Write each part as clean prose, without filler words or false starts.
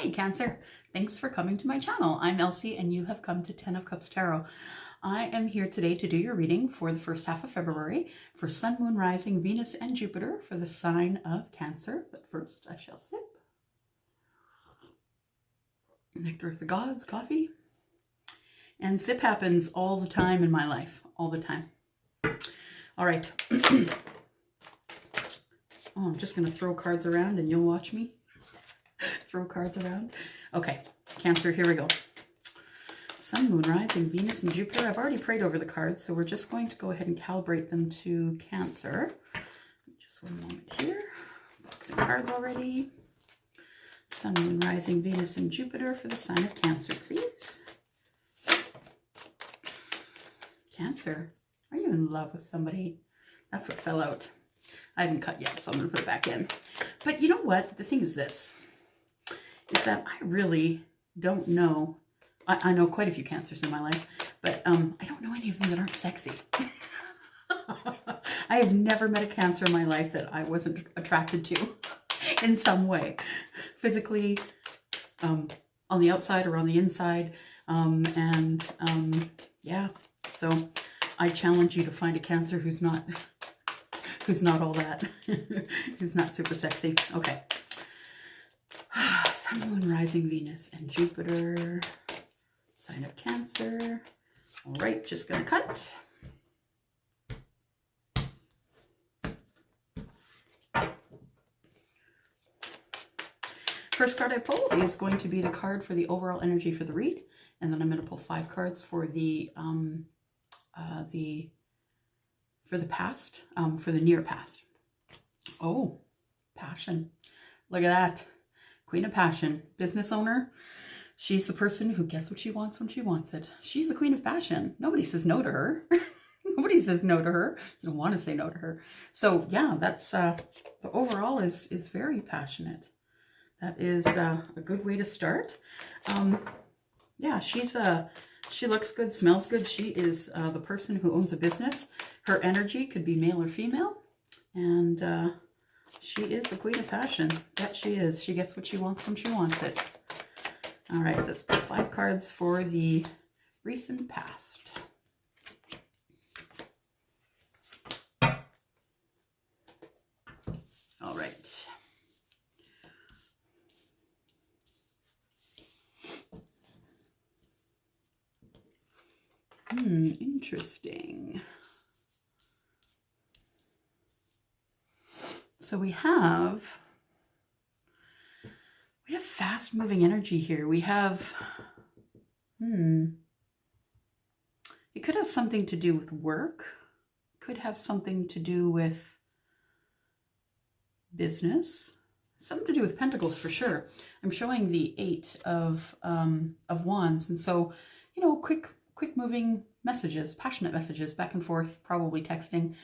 Hey Cancer, thanks for coming to my channel. I'm Elsie and you have come to 10 of Cups Tarot. I am here today to do your reading for the first half of February for Sun, Moon, Rising, Venus, and Jupiter for the sign of Cancer. But first I shall sip. Nectar of the Gods, coffee. And sip happens all the time in my life, all the time. All right. Oh, I'm just going to throw cards around and you'll watch me throw cards around. Okay, Cancer, here we go. Sun, Moon, Rising, Venus, and Jupiter. I've already prayed over the cards, so we're just going to go ahead and calibrate them to Cancer. Just one moment here. Boxing cards already. Sun, Moon, Rising, Venus, and Jupiter for the sign of Cancer, please. Cancer, are you in love with somebody? That's what fell out. I haven't cut yet, so I'm going to put it back in. But you know what? The thing is this, is that I really don't know. I know quite a few Cancers in my life, but I don't know any of them that aren't sexy. I have never met a Cancer in my life that I wasn't attracted to in some way. Physically, on the outside or on the inside. Yeah, so I challenge you to find a Cancer who's not all that, who's not super sexy. Okay. Sun, Moon, Rising, Venus, and Jupiter. Sign of Cancer. All right, just gonna cut. First card I pull is going to be the card for the overall energy for the read, and then I'm going to pull 5 cards for the past, for the near past. Oh, passion. Look at that. Queen of Passion, business owner. She's the person who gets what she wants when she wants it. She's the Queen of Passion. Nobody says no to her. Nobody says no to her. You don't want to say no to her. So yeah, that's the overall is very passionate. That is a good way to start. Yeah, she looks good, smells good. She is the person who owns a business. Her energy could be male or female, and she is the Queen of Passion. That she is. She gets what she wants when she wants it. All right, let's pull 5 cards for the recent past. All right. Interesting. So we have fast moving energy here. We have, it could have something to do with work. Could have something to do with business. Something to do with Pentacles for sure. I'm showing the 8 of Wands. And so, you know, quick moving messages, passionate messages back and forth, probably texting.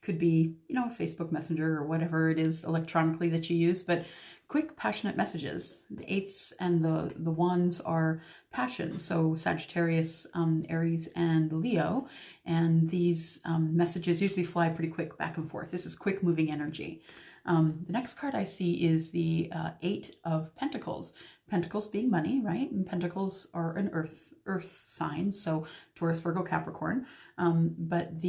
Could be, you know, Facebook Messenger or whatever it is electronically that you use, but quick passionate messages. The 8s and the Wands are passion. So Sagittarius, Aries, and Leo. And these messages usually fly pretty quick back and forth. This is quick moving energy. The next card I see is the 8 of Pentacles. Pentacles being money, right? And Pentacles are an earth sign, so Taurus, Virgo, Capricorn. But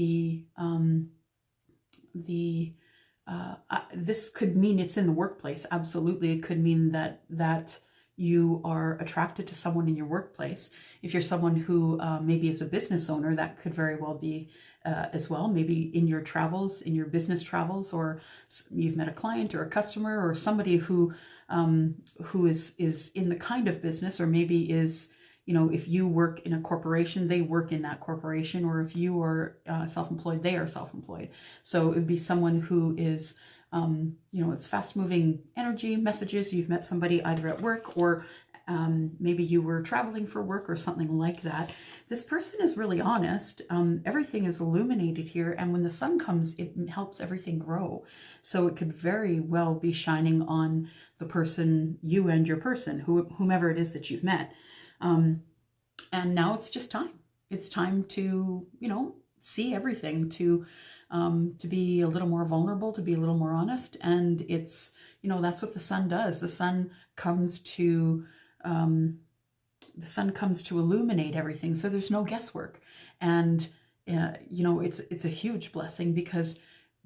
this could mean it's in the workplace. Absolutely, it could mean that you are attracted to someone in your workplace. If you're someone who maybe is a business owner, that could very well be as well. Maybe in your travels, in your business travels, or you've met a client or a customer or somebody who is in the kind of business, or maybe is, you know, if you work in a corporation, they work in that corporation, or if you are self-employed, they are self-employed. So it would be someone who is, you know, it's fast-moving energy, messages. You've met somebody either at work, or maybe you were traveling for work or something like that. This person is really honest. Everything is illuminated here, and when the sun comes, it helps everything grow. So it could very well be shining on the person, you and your person, whomever it is that you've met. And now it's just time. It's time to, you know, see everything, to be a little more vulnerable, to be a little more honest. And it's, that's what the sun does. The sun comes to illuminate everything, so there's no guesswork. And it's a huge blessing, because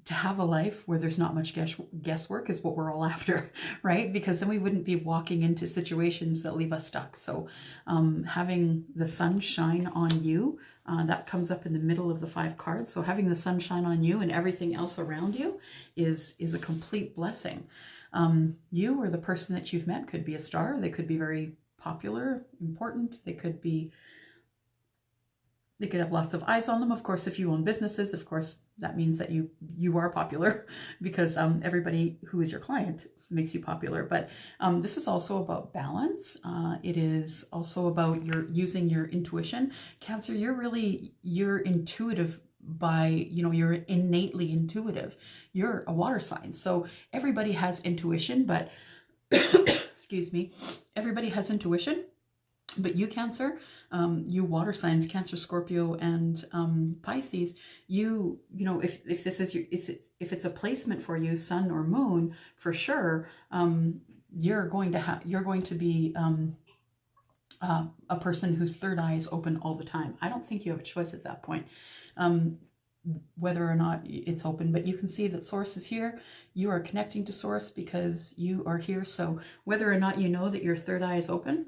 to have a life where there's not much guesswork is what we're all after, right? Because then we wouldn't be walking into situations that leave us stuck. So having the sun shine on you, that comes up in the middle of the 5 cards. So having the sun shine on you and everything else around you is a complete blessing. You or the person that you've met could be a star. They could be very popular, important. They could have lots of eyes on them. Of course, if you own businesses, of course, that means that you are popular, because everybody who is your client makes you popular. But this is also about balance. It is also about using your intuition. Cancer, you're intuitive you're innately intuitive. You're a water sign. So everybody has intuition, but excuse me, everybody has intuition. But you, Cancer, you water signs, Cancer, Scorpio, and Pisces, if this is if it's a placement for you, Sun or Moon, for sure, you're going to be a person whose third eye is open all the time. I don't think you have a choice at that point, whether or not it's open. But you can see that Source is here. You are connecting to Source because you are here. So whether or not you know that your third eye is open,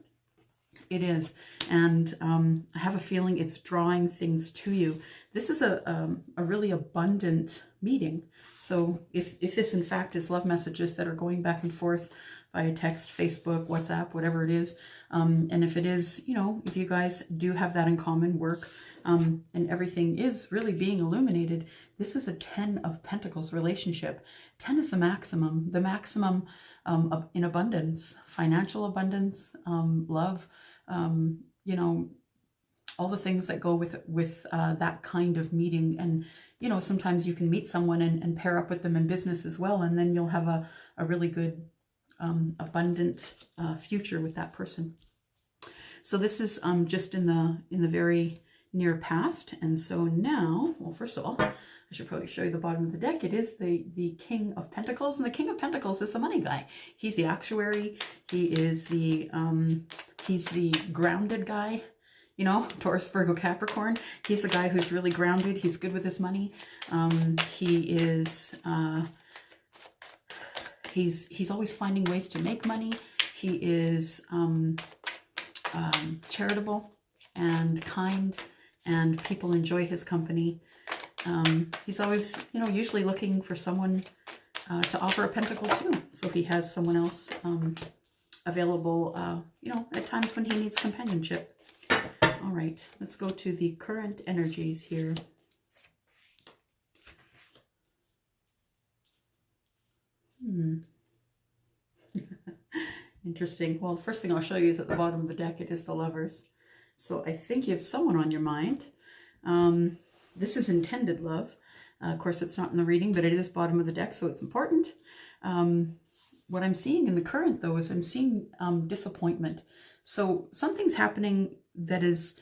it is. And I have a feeling it's drawing things to you. This is a really abundant meeting. So if this in fact is love messages that are going back and forth via text, Facebook, WhatsApp, whatever it is, and if it is, if you guys do have that in common, work, and everything is really being illuminated, this is a 10 of Pentacles relationship. 10 is the maximum in abundance, financial abundance, love, all the things that go with that kind of meeting. And sometimes you can meet someone and pair up with them in business as well, and then you'll have a really good abundant future with that person. So this is just in the very near past. And so now, well, first of all, I should probably show you the bottom of the deck. It is the King of Pentacles, and the King of Pentacles is the money guy. He's the actuary. He is he's the grounded guy, Taurus, Virgo, Capricorn. He's the guy who's really grounded. He's good with his money. He is, he's always finding ways to make money. He is charitable and kind, and people enjoy his company. He's always, usually looking for someone to offer a pentacle to. So he has someone else available, at times when he needs companionship. All right, let's go to the current energies here. Interesting. Well, the first thing I'll show you is at the bottom of the deck, it is the Lovers. So I think you have someone on your mind. This is intended love. Of course, it's not in the reading, but it is bottom of the deck, so it's important. What I'm seeing in the current, though, is I'm seeing disappointment. So something's happening that is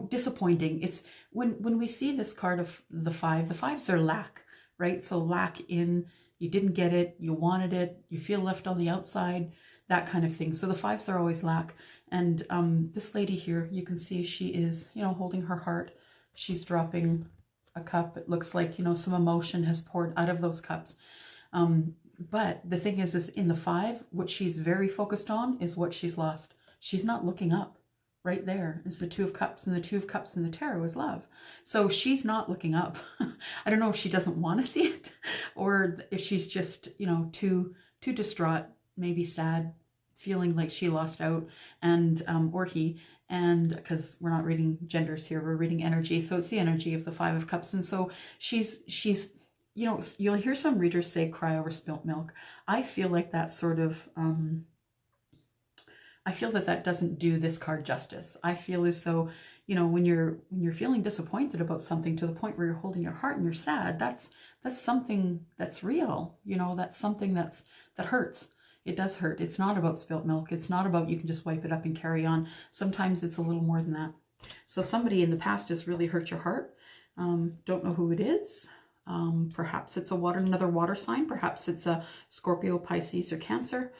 disappointing. It's when we see this card of the fives are lack, right? So lack in, you didn't get it, you wanted it, you feel left on the outside, that kind of thing. So the fives are always lack. And this lady here, you can see she is, holding her heart. She's dropping a cup. It looks like, some emotion has poured out of those cups. But the thing is in the 5, what she's very focused on is what she's lost. She's not looking up. Right there is the 2 of Cups, and the 2 of Cups in the tarot is love. So she's not looking up. I don't know if she doesn't want to see it, or if she's just, too distraught, maybe sad, feeling like she lost out, and or he, and because we're not reading genders here, we're reading energy. So it's the energy of the 5 of Cups. And so she's you'll hear some readers say cry over spilt milk. I feel like that sort of I feel that doesn't do this card justice. I feel as though, when you're feeling disappointed about something to the point where you're holding your heart and you're sad, that's something that's real. That's something that hurts. It does hurt. It's not about spilt milk. It's not about you can just wipe it up and carry on. Sometimes it's a little more than that. So somebody in the past has really hurt your heart. Don't know who it is. Perhaps it's another water sign. Perhaps it's a Scorpio, Pisces, or Cancer.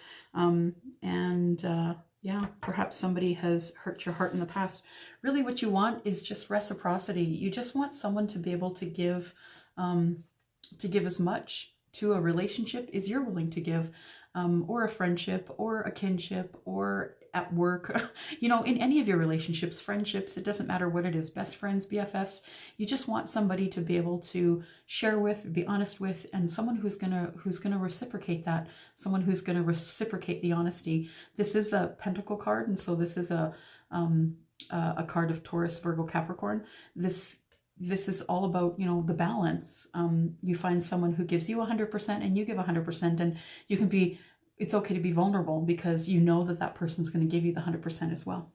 Yeah, perhaps somebody has hurt your heart in the past. Really what you want is just reciprocity. You just want someone to be able to give as much to a relationship as you're willing to give, or a friendship, or a kinship, or at work, you know, in any of your relationships, friendships, it doesn't matter what it is, best friends, BFFs, you just want somebody to be able to share with, be honest with, and someone who's gonna reciprocate that, someone who's gonna reciprocate the honesty. This is a Pentacle card, and so this is a card of Taurus, Virgo, Capricorn. This is all about, you know, the balance. You find someone who gives you 100% and you give 100%, and you can be, it's okay to be vulnerable because you know that that person's going to give you the 100% as well.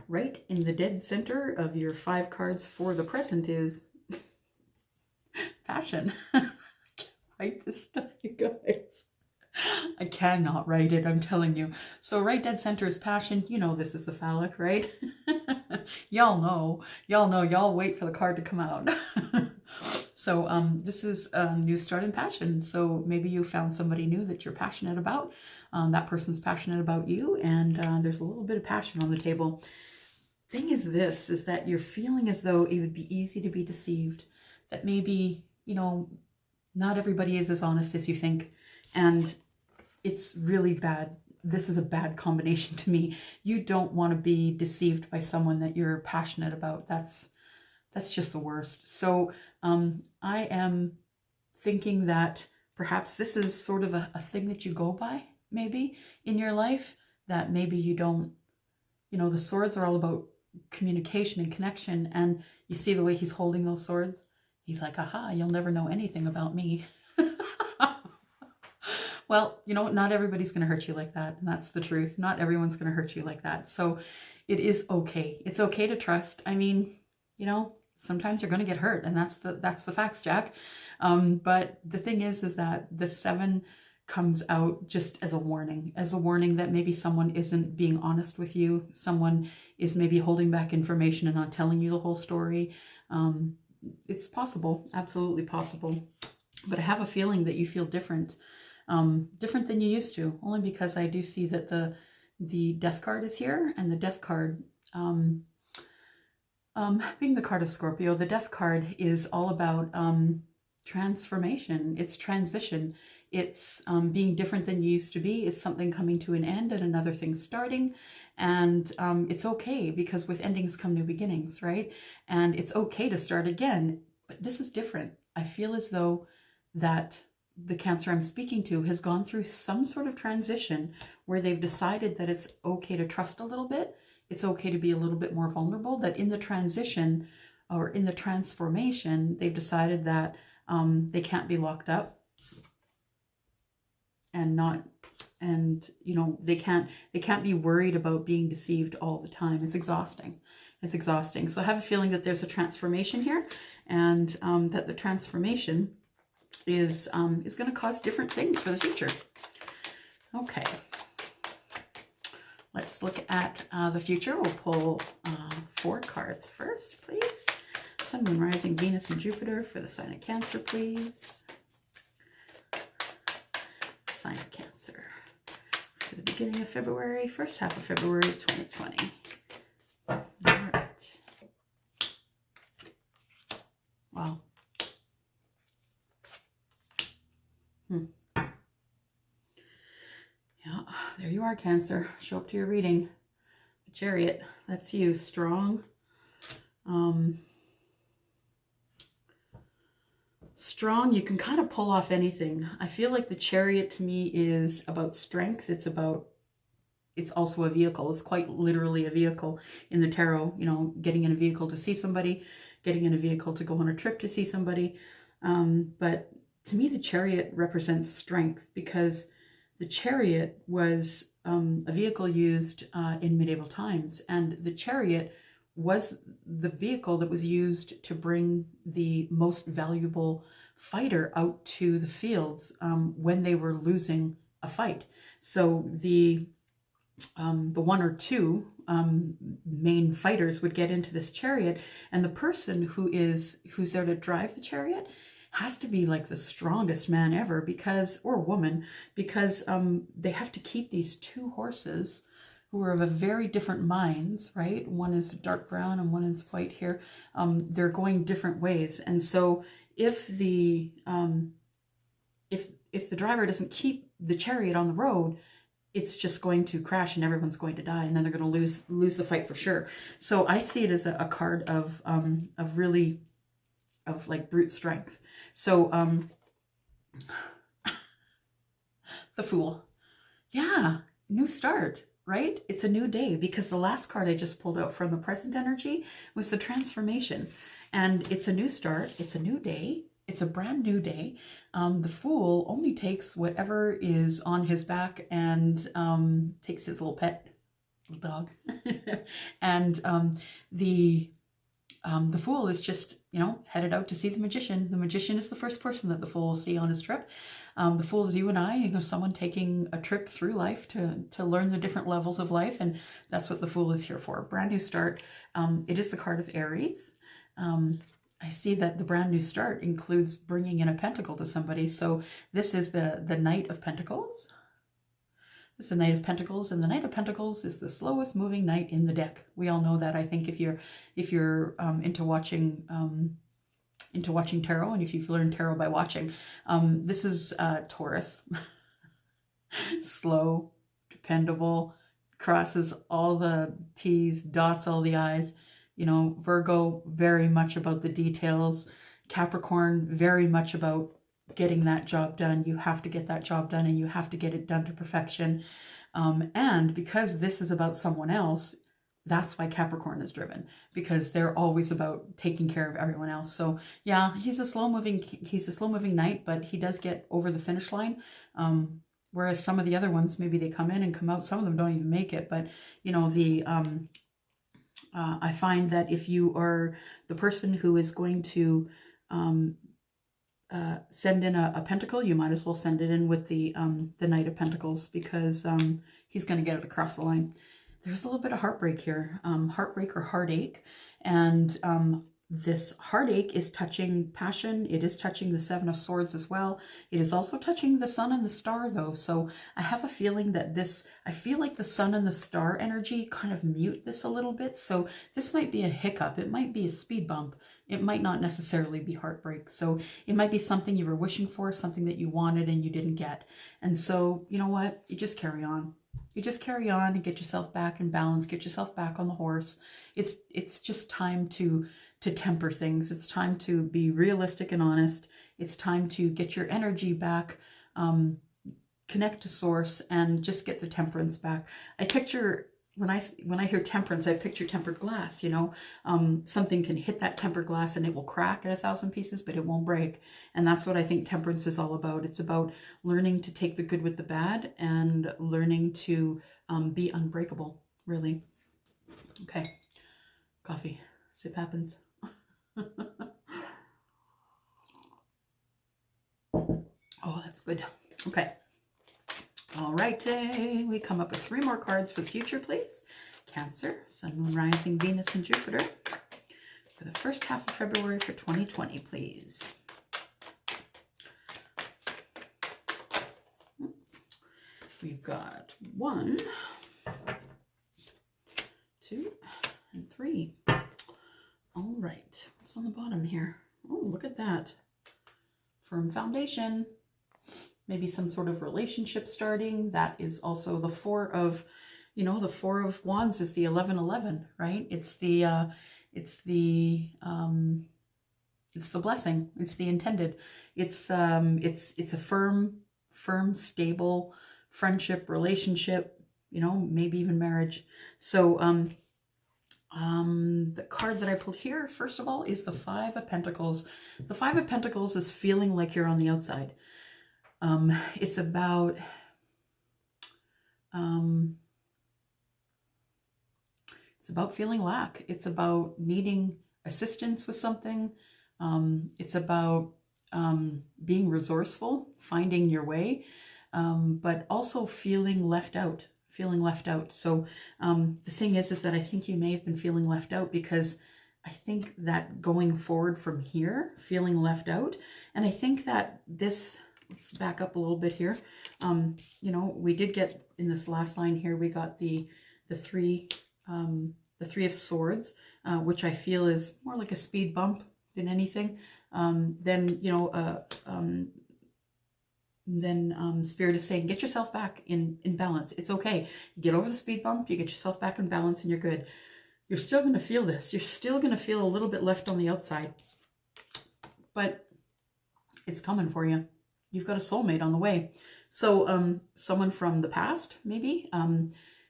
Right in the dead center of your 5 cards for the present is passion. I can't write this stuff, you guys. I cannot write it, I'm telling you. So right dead center is passion. You know this is the phallic, right? Y'all know. Y'all wait for the card to come out. So this is a new start in passion. So maybe you found somebody new that you're passionate about. That person's passionate about you, and there's a little bit of passion on the table. Thing is this, is that you're feeling as though it would be easy to be deceived. That maybe, you know, not everybody is as honest as you think. And it's really bad. This is a bad combination to me. You don't want to be deceived by someone that you're passionate about. That's just the worst. So I am thinking that perhaps this is sort of a thing that you go by, maybe, in your life, that maybe you don't, you know, the swords are all about communication and connection, and you see the way he's holding those swords. He's like, aha, you'll never know anything about me. Well, you know, not everybody's going to hurt you like that. And that's the truth. Not everyone's going to hurt you like that. So it is okay. It's okay to trust. I mean, you know, sometimes you're going to get hurt, and that's the facts, Jack. But the thing is that the 7 comes out just as a warning that maybe someone isn't being honest with you. Someone is maybe holding back information and not telling you the whole story. It's possible, absolutely possible. But I have a feeling that you feel different. Different than you used to, only because I do see that the death card is here, and the death card, being the card of Scorpio, the death card is all about transformation. It's transition. It's being different than you used to be. It's something coming to an end and another thing starting. And it's okay, because with endings come new beginnings, right? And it's okay to start again. But this is different. I feel as though that the Cancer I'm speaking to has gone through some sort of transition where they've decided that it's okay to trust a little bit. It's okay to be a little bit more vulnerable, that in the transition or in the transformation, they've decided that they can't be locked up and you know, they can't be worried about being deceived all the time. It's exhausting. It's exhausting. So I have a feeling that there's a transformation here, and that the transformation is going to cause different things for the future. Okay, let's look at the future. We'll pull 4 cards first, please. Sun, Moon, Rising, Venus, and Jupiter for the sign of Cancer, please. Sign of Cancer for the beginning of February, first half of February 2020. All right. Wow. Yeah, there you are, Cancer. Show up to your reading. The Chariot, that's you. Strong. Strong, you can kind of pull off anything. I feel like the Chariot to me is about strength. It's also a vehicle. It's quite literally a vehicle in the tarot, you know, getting in a vehicle to see somebody, getting in a vehicle to go on a trip to see somebody. But to me, the Chariot represents strength, because the Chariot was a vehicle used in medieval times, and the Chariot was the vehicle that was used to bring the most valuable fighter out to the fields when they were losing a fight. So the the one or two main fighters would get into this chariot, and the person who's there to drive the chariot has to be like the strongest man ever, because, or woman, because they have to keep these two horses who are of a very different minds, right? One is dark brown and one is white here. They're going different ways, and so if the if the driver doesn't keep the chariot on the road, it's just going to crash and everyone's going to die, and then they're going to lose the fight for sure. So I see it as a card of really, of like brute strength. So the Fool, yeah, new start, right? It's a new day, because the last card I just pulled out from the present energy was the Transformation, and it's a new start, it's a new day. It's a brand new day. The Fool only takes whatever is on his back, and takes his little pet, little dog. And the Fool is just, headed out to see the Magician. The Magician is the first person that the Fool will see on his trip. The Fool is you and I, someone taking a trip through life to learn the different levels of life, and that's what the Fool is here for. Brand new start. It is the card of Aries. I see that the brand new start includes bringing in a pentacle to somebody. So this is the Knight of Pentacles. This is the Knight of Pentacles, and the Knight of Pentacles is the slowest moving knight in the deck. We all know that, I think, if you're into watching tarot, and if you've learned tarot by watching. This is Taurus. Slow, dependable, crosses all the T's, dots all the I's. Virgo, very much about the details. Capricorn, very much about getting that job done. You have to get that job done, and you have to get it done to perfection. And because this is about someone else, that's why Capricorn is driven, because they're always about taking care of everyone else. So yeah, he's a slow moving knight, but he does get over the finish line. Whereas some of the other ones, maybe they come in and come out. Some of them don't even make it. But I find that if you are the person who is going to send in a pentacle, you might as well send it in with the Knight of Pentacles, because he's going to get it across the line. There's a little bit of heartbreak here, heartbreak or heartache, and this heartache is touching passion. It is touching the Seven of Swords as well. It is also touching the Sun and the Star, though. So I have a feeling that I feel like the Sun and the Star energy kind of mute this a little bit. So this might be a hiccup. It might be a speed bump. It might not necessarily be heartbreak. So it might be something you were wishing for, something that you wanted and you didn't get. And so, you know what? You just carry on. You just carry on and get yourself back in balance, get yourself back on the horse. It's just time to temper things. It's time to be realistic and honest. It's time to get your energy back, connect to source, and just get the temperance back. I picture, when I hear temperance, I picture tempered glass. Something can hit that tempered glass and it will crack in 1,000 pieces, but it won't break. And that's what I think temperance is all about. It's about learning to take the good with the bad, and learning to be unbreakable, really. Okay, coffee, sip happens. Oh, that's good. Okay. All right, today we come up with 3 more cards for the future, please. Cancer, Sun, Moon, Rising, Venus, and Jupiter for the first half of February for 2020, please. We've got 1, 2, and 3. All right, what's on the bottom here? Oh, look at that. Firm foundation. Maybe some sort of relationship starting. That is also the 4 of, the 4 of Wands is the 1111, right? It's the blessing. It's the intended. It's a firm, stable friendship, relationship, maybe even marriage. So, the card that I pulled here, first of all, is the 5 of Pentacles. The 5 of Pentacles is feeling like you're on the outside. It's about feeling lack. It's about needing assistance with something. It's about being resourceful, finding your way, but also feeling left out, feeling left out. So the thing is that I think you may have been feeling left out because I think that going forward from here, feeling left out, and I think that this, let's back up a little bit here. You know, we did get in this last line here, we got the three of Swords, which I feel is more like a speed bump than anything. Then, you know, Spirit is saying, get yourself back in balance. It's okay. You get over the speed bump, you get yourself back in balance, and you're good. You're still going to feel this. You're still going to feel a little bit left on the outside, but it's coming for you. You've got a soulmate on the way. So someone from the past, maybe.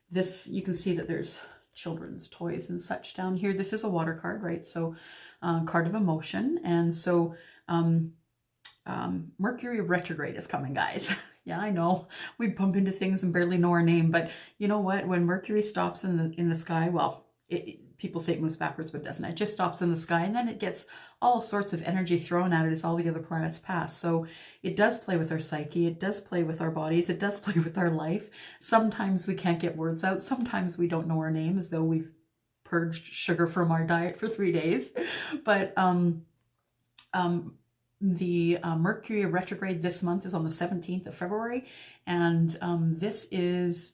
This, you can see that there's children's toys and such down here. This is a water card, right? So card of emotion. And so Mercury retrograde is coming, guys. Yeah, I know we bump into things and barely know our name, but you know what? When Mercury stops in the sky, well, people say it moves backwards, but it doesn't. It just stops in the sky, and then it gets all sorts of energy thrown at it as all the other planets pass. So it does play with our psyche. It does play with our bodies. It does play with our life. Sometimes we can't get words out. Sometimes we don't know our name, as though we've purged sugar from our diet for 3 days. But the Mercury retrograde this month is on the 17th of February, and this is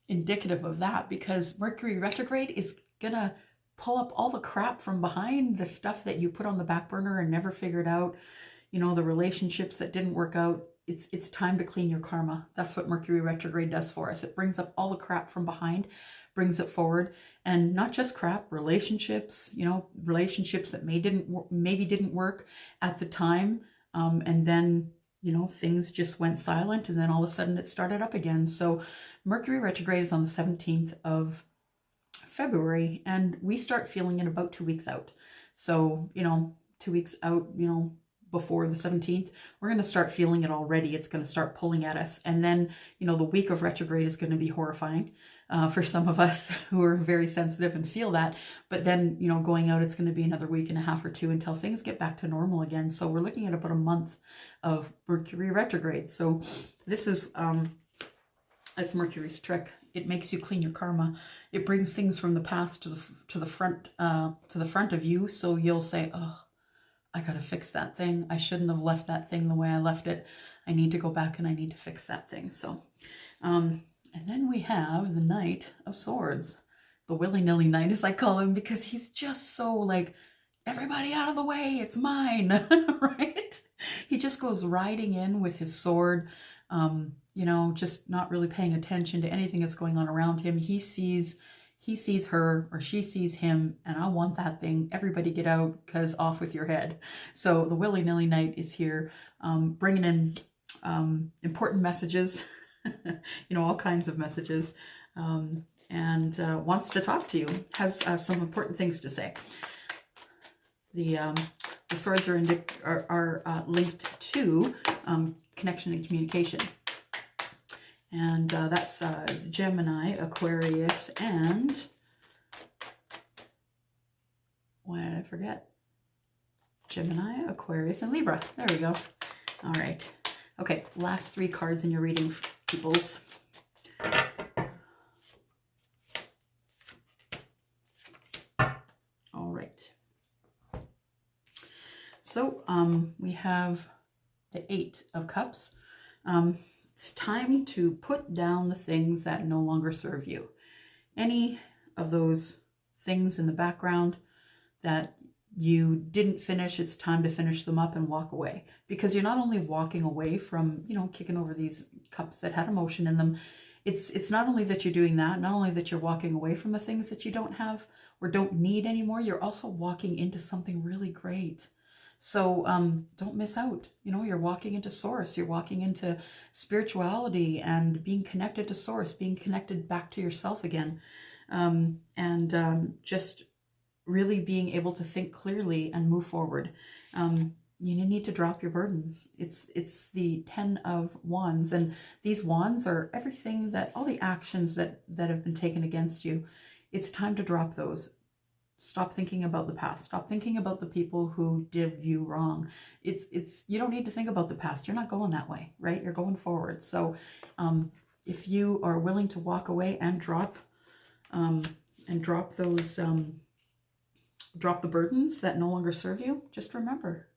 indicative of that, because Mercury retrograde is gonna pull up all the crap from behind, the stuff that you put on the back burner and never figured out, you know, the relationships that didn't work out. It's time to clean your karma. That's what Mercury retrograde does for us. It brings up all the crap from behind, brings it forward, and not just crap, relationships, you know, relationships that maybe didn't work at the time, and then, you know, things just went silent, and then all of a sudden it started up again. So Mercury retrograde is on the 17th of February, and we start feeling it about 2 weeks out. So, you know, 2 weeks out, you know, before the 17th, we're going to start feeling it already. It's going to start pulling at us. And then, you know, the week of retrograde is going to be horrifying for some of us who are very sensitive and feel that. But then, you know, going out, it's going to be another week and a half or two until things get back to normal again. So we're looking at about a month of Mercury retrograde. So this is, that's Mercury's trick. It makes you clean your karma. It brings things from the past to the front of you. So you'll say, oh, I got to fix that thing. I shouldn't have left that thing the way I left it. I need to go back and I need to fix that thing. So, and then we have the Knight of Swords, the willy-nilly knight, as I call him, because he's just so like, everybody out of the way, it's mine, right? He just goes riding in with his sword, you know, just not really paying attention to anything that's going on around him. He sees her, or she sees him, and I want that thing. Everybody get out, because off with your head. So the willy-nilly knight is here, bringing in important messages, you know, all kinds of messages, and wants to talk to you, has some important things to say. The swords are linked to connection and communication. And that's Gemini, Aquarius, and why did I forget? Gemini, Aquarius, and Libra. There we go. All right. Okay, last 3 cards in your reading, peoples. All right. So we have the 8 of Cups. It's time to put down the things that no longer serve you. Any of those things in the background that you didn't finish, it's time to finish them up and walk away. Because you're not only walking away from, you know, kicking over these cups that had emotion in them. It's not only that you're doing that, not only that you're walking away from the things that you don't have or don't need anymore, you're also walking into something really great. So don't miss out. You know, you're walking into source. You're walking into spirituality and being connected to source, being connected back to yourself again. Just really being able to think clearly and move forward. You need to drop your burdens. It's the 10 of Wands. And these wands are everything that, all the actions that have been taken against you. It's time to drop those. Stop thinking about the past. Stop thinking about the people who did you wrong. You don't need to think about the past. You're not going that way, right? You're going forward. So if you are willing to walk away and drop those drop the burdens that no longer serve you, just remember,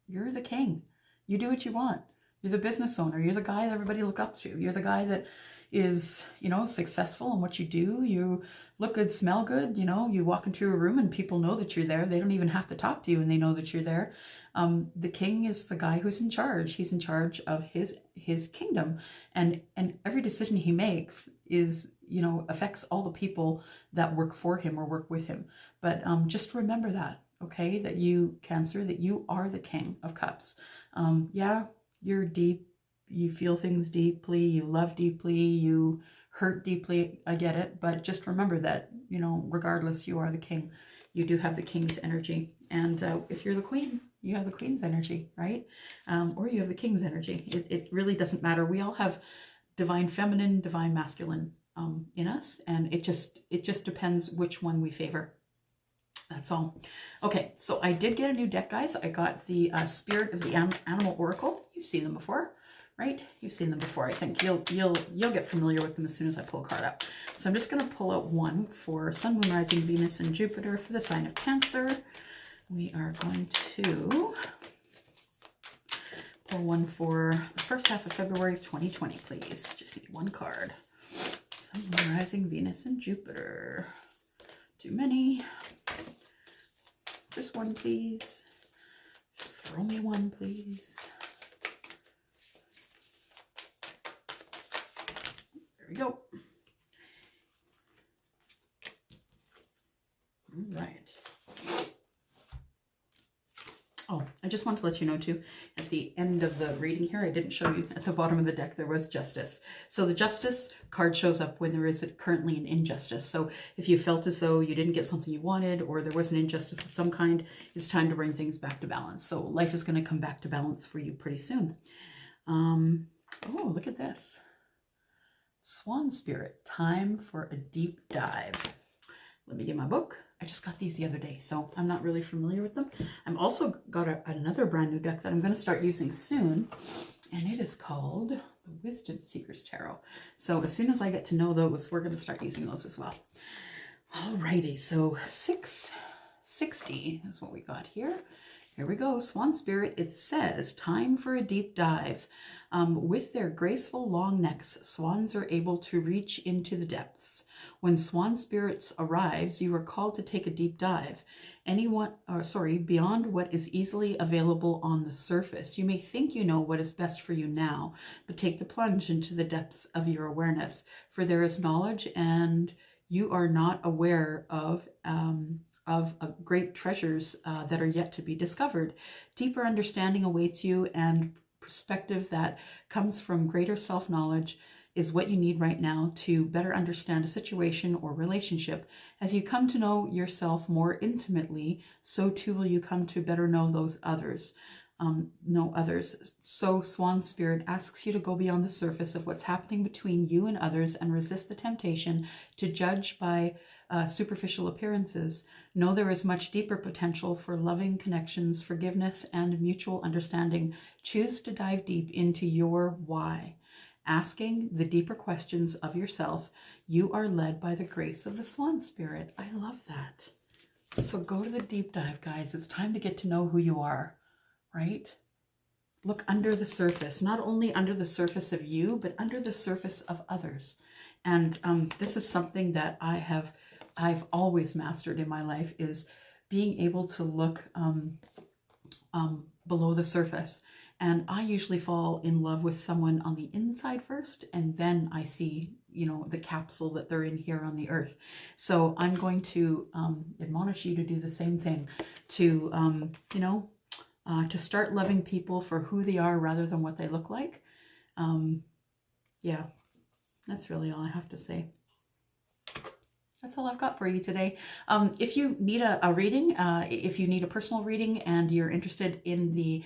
you're the king. You do what you want. You're the business owner. You're the guy that everybody look up to. You're the guy that is, you know, successful in what you do. You look good, smell good. You know, you walk into a room and people know that you're there. They don't even have to talk to you and they know that you're there. The king is the guy who's in charge. He's in charge of his kingdom, and every decision he makes is, you know, affects all the people that work for him or work with him. But just remember that, okay, that you, Cancer, that you are the King of Cups. Yeah, you're deep. You feel things deeply. You love deeply. You hurt deeply. I get it. But just remember that, you know, regardless, you are the king. You do have the king's energy. And if you're the queen, you have the queen's energy, right? Or you have the king's energy. It really doesn't matter. We all have divine feminine, divine masculine in us. And it just depends which one we favor. That's all. Okay, so I did get a new deck, guys. I got the Spirit of the Animal Oracle. You've seen them before, right? You've seen them before. I think you'll get familiar with them as soon as I pull a card up. So I'm just going to pull out one for Sun, Moon, Rising, Venus, and Jupiter for the sign of Cancer. We are going to pull one for the first half of February of 2020, please. Just need one card. Sun, Moon, Rising, Venus, and Jupiter. Too many. Just one, please. Just throw me one, please. There we go. All right. Oh, I just want to let you know too, at the end of the reading here, I didn't show you at the bottom of the deck, there was Justice. So the Justice card shows up when there is currently an injustice. So if you felt as though you didn't get something you wanted, or there was an injustice of some kind, it's time to bring things back to balance. So life is going to come back to balance for you pretty soon. Oh, look at this. Swan Spirit, time for a deep dive. Let me get my book. I just got these the other day, so I'm not really familiar with them. I'm also got another brand new deck that I'm going to start using soon, and it is called the Wisdom Seekers Tarot. So as soon as I get to know those, we're going to start using those as well. Alrighty, so 660 is what we got here. Here we go, Swan Spirit. It says, time for a deep dive. With their graceful long necks, swans are able to reach into the depths. When Swan Spirits arrives, you are called to take a deep dive. Beyond what is easily available on the surface. You may think you know what is best for you now, but take the plunge into the depths of your awareness, for there is knowledge and you are not aware of great treasures that are yet to be discovered. Deeper understanding awaits you, and perspective that comes from greater self-knowledge is what you need right now to better understand a situation or relationship. As you come to know yourself more intimately, so too will you come to better know those others. So Swan Spirit asks you to go beyond the surface of what's happening between you and others and resist the temptation to judge by superficial appearances. Know there is much deeper potential for loving connections, forgiveness, and mutual understanding. Choose to dive deep into your why. Asking the deeper questions of yourself, you are led by the grace of the Swan Spirit. I love that. So go to the deep dive, guys. It's time to get to know who you are, right? Look under the surface, not only under the surface of you, but under the surface of others. And this is something that I've always mastered in my life, is being able to look below the surface. And I usually fall in love with someone on the inside first, and then I see, you know, the capsule that they're in here on the earth. So I'm going to admonish you to do the same thing, to, to start loving people for who they are rather than what they look like. Yeah, that's really all I have to say. That's all I've got for you today. If you need a reading, if you need a personal reading and you're interested in the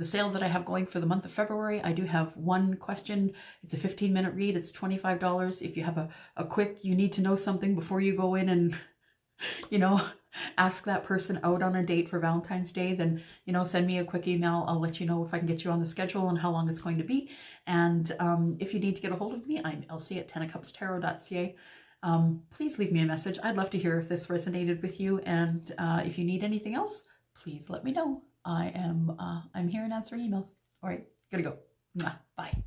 sale that I have going for the month of February, I do have one question. It's a 15-minute read. It's $25. If you have a quick, you need to know something before you go in and, you know, ask that person out on a date for Valentine's Day, then, send me a quick email. I'll let you know if I can get you on the schedule and how long it's going to be. And if you need to get a hold of me, I'm Elsie at tenofcupstarot.ca. Please leave me a message. I'd love to hear if this resonated with you. And if you need anything else, please let me know. I'm here and answering emails. All right, gotta go. Bye.